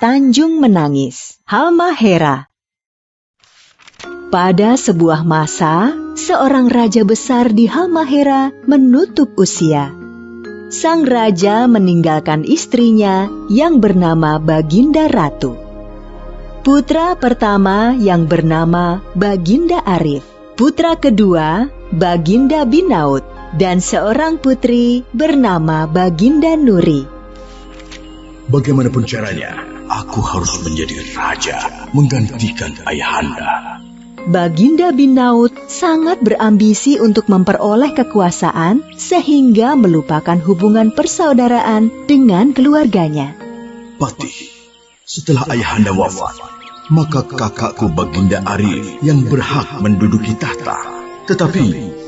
Tanjung Menangis, Halmahera. Pada sebuah masa, seorang raja besar di Halmahera menutup usia. Sang raja meninggalkan istrinya yang bernama Baginda Ratu. Putra pertama yang bernama Baginda Arif, putra kedua Baginda Binaut, dan seorang putri bernama Baginda Nuri. Bagaimanapun caranya, aku harus menjadi raja menggantikan ayahanda. Baginda Binaut sangat berambisi untuk memperoleh kekuasaan sehingga melupakan hubungan persaudaraan dengan keluarganya. Patih, setelah ayahanda wafat, maka kakakku Baginda Arif yang berhak menduduki tahta. Tetapi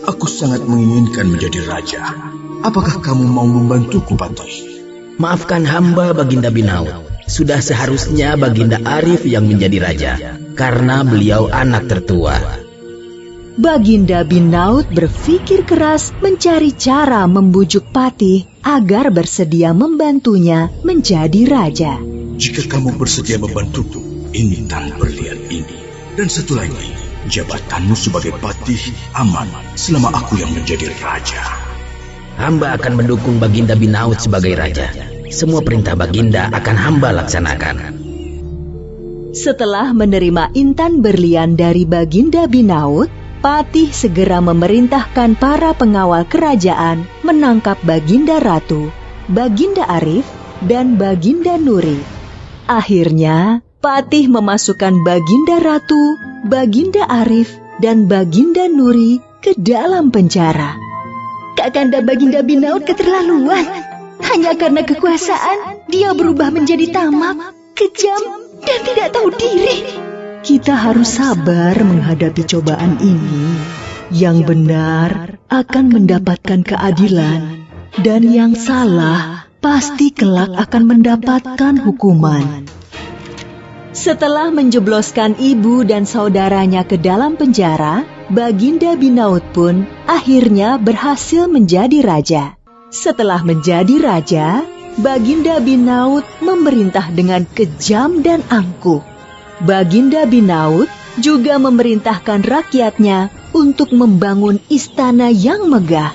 aku sangat menginginkan menjadi raja. Apakah kamu mau membantuku, Patih? Maafkan hamba Baginda Binaut. Sudah seharusnya Baginda Arif yang menjadi raja, karena beliau anak tertua. Baginda Binaut berpikir keras mencari cara membujuk Patih agar bersedia membantunya menjadi raja. Jika kamu bersedia membantuku, intan berlian ini. Dan satu lagi, jabatanmu sebagai patih aman selama aku yang menjadi raja. Hamba akan mendukung Baginda Binaut sebagai raja. Semua perintah Baginda akan hamba laksanakan. Setelah menerima intan berlian dari Baginda Binaut, Patih segera memerintahkan para pengawal kerajaan menangkap Baginda Ratu, Baginda Arif, dan Baginda Nuri. Akhirnya, Patih memasukkan Baginda Ratu, Baginda Arif, dan Baginda Nuri ke dalam penjara. Kakanda Baginda Binaut keterlaluan. Hanya karena kekuasaan, dia berubah menjadi tamak, kejam, dan tidak tahu diri. Kita harus sabar menghadapi cobaan ini. Yang benar akan mendapatkan keadilan, dan yang salah pasti kelak akan mendapatkan hukuman. Setelah menjebloskan ibu dan saudaranya ke dalam penjara, Baginda Binaut pun akhirnya berhasil menjadi raja. Setelah menjadi raja, Baginda Binaut memerintah dengan kejam dan angkuh. Baginda Binaut juga memerintahkan rakyatnya untuk membangun istana yang megah.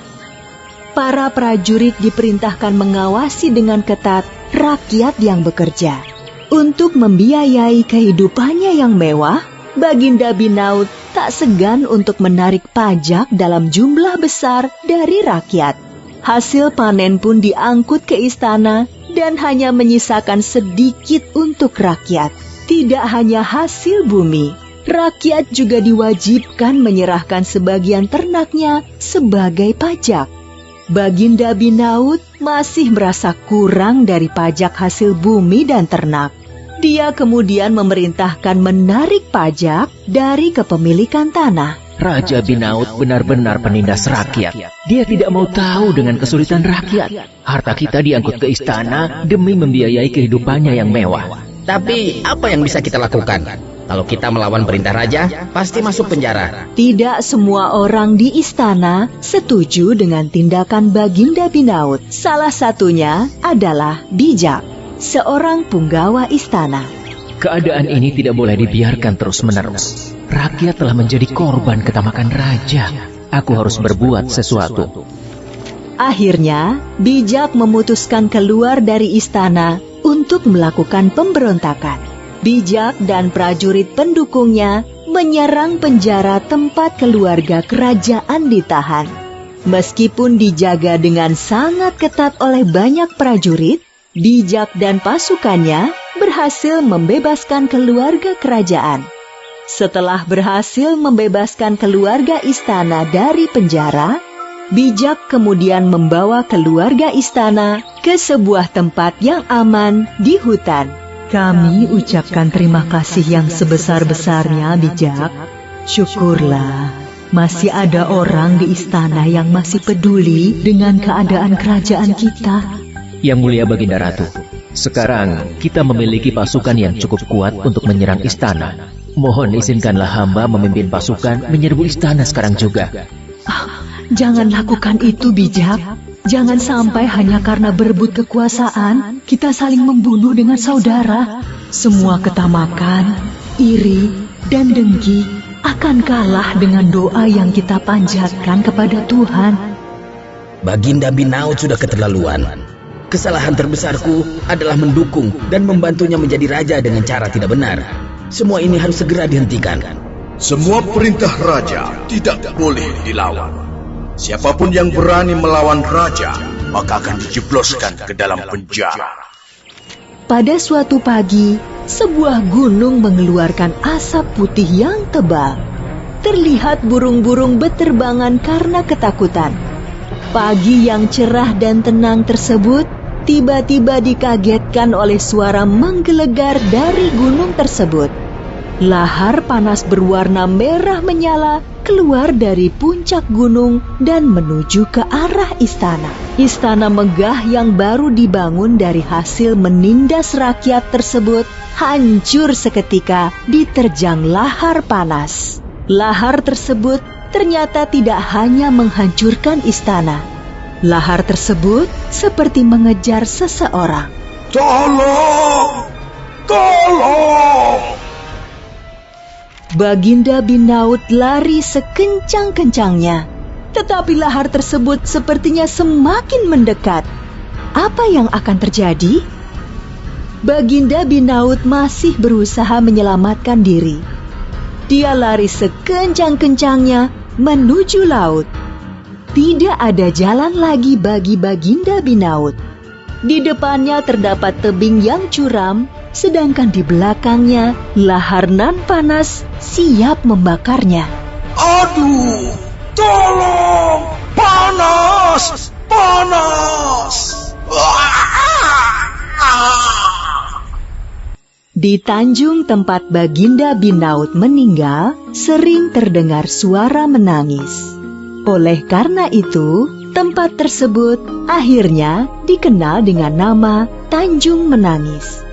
Para prajurit diperintahkan mengawasi dengan ketat rakyat yang bekerja. Untuk membiayai kehidupannya yang mewah, Baginda Binaut tak segan untuk menarik pajak dalam jumlah besar dari rakyat. Hasil panen pun diangkut ke istana dan hanya menyisakan sedikit untuk rakyat. Tidak hanya hasil bumi, rakyat juga diwajibkan menyerahkan sebagian ternaknya sebagai pajak. Baginda Binaut masih merasa kurang dari pajak hasil bumi dan ternak. Dia kemudian memerintahkan menarik pajak dari kepemilikan tanah. Raja Binaut benar-benar penindas rakyat. Dia tidak mau tahu dengan kesulitan rakyat. Harta kita diangkut ke istana demi membiayai kehidupannya yang mewah. Tapi apa yang bisa kita lakukan? Kalau kita melawan perintah raja, pasti masuk penjara. Tidak semua orang di istana setuju dengan tindakan Baginda Binaut. Salah satunya adalah Bijak, seorang punggawa istana. Keadaan ini tidak boleh dibiarkan terus-menerus. Rakyat telah menjadi korban ketamakan raja. Aku harus berbuat sesuatu. Akhirnya, Bijak memutuskan keluar dari istana untuk melakukan pemberontakan. Bijak dan prajurit pendukungnya menyerang penjara tempat keluarga kerajaan ditahan. Meskipun dijaga dengan sangat ketat oleh banyak prajurit, Bijak dan pasukannya berhasil membebaskan keluarga kerajaan. Setelah berhasil membebaskan keluarga istana dari penjara, Bijak kemudian membawa keluarga istana ke sebuah tempat yang aman di hutan. Kami ucapkan terima kasih yang sebesar-besarnya, Bijak. Syukurlah, masih ada orang di istana yang masih peduli dengan keadaan kerajaan kita. Yang mulia Baginda Ratu, sekarang kita memiliki pasukan yang cukup kuat untuk menyerang istana. Mohon izinkanlah hamba memimpin pasukan menyerbu istana sekarang juga. Jangan lakukan itu, Bijak. Jangan sampai hanya karena berebut kekuasaan, kita saling membunuh dengan saudara. Semua ketamakan, iri, dan dengki akan kalah dengan doa yang kita panjatkan kepada Tuhan. Baginda Binaut sudah keterlaluan. Kesalahan terbesarku adalah mendukung dan membantunya menjadi raja dengan cara tidak benar. Semua ini harus segera dihentikan. Semua perintah raja tidak boleh dilawan. Siapapun yang berani melawan raja, maka akan dijebloskan ke dalam penjara. Pada suatu pagi, sebuah gunung mengeluarkan asap putih yang tebal. Terlihat burung-burung beterbangan karena ketakutan. Pagi yang cerah dan tenang tersebut tiba-tiba dikagetkan oleh suara menggelegar dari gunung tersebut. Lahar panas berwarna merah menyala keluar dari puncak gunung dan menuju ke arah istana. Istana megah yang baru dibangun dari hasil menindas rakyat tersebut hancur seketika diterjang lahar panas. Lahar tersebut ternyata tidak hanya menghancurkan istana. Lahar tersebut seperti mengejar seseorang. Tolong! Tolong! Baginda Binaut lari sekencang-kencangnya, tetapi lahar tersebut sepertinya semakin mendekat. Apa yang akan terjadi? Baginda Binaut masih berusaha menyelamatkan diri. Dia lari sekencang-kencangnya menuju laut. Tidak ada jalan lagi bagi Baginda Binaut. Di depannya terdapat tebing yang curam, sedangkan di belakangnya lahar nan panas siap membakarnya. Aduh! Tolong! Panas! Panas! Di Tanjung tempat Baginda Binaut meninggal, sering terdengar suara menangis. Oleh karena itu, tempat tersebut akhirnya dikenal dengan nama Tanjung Menangis.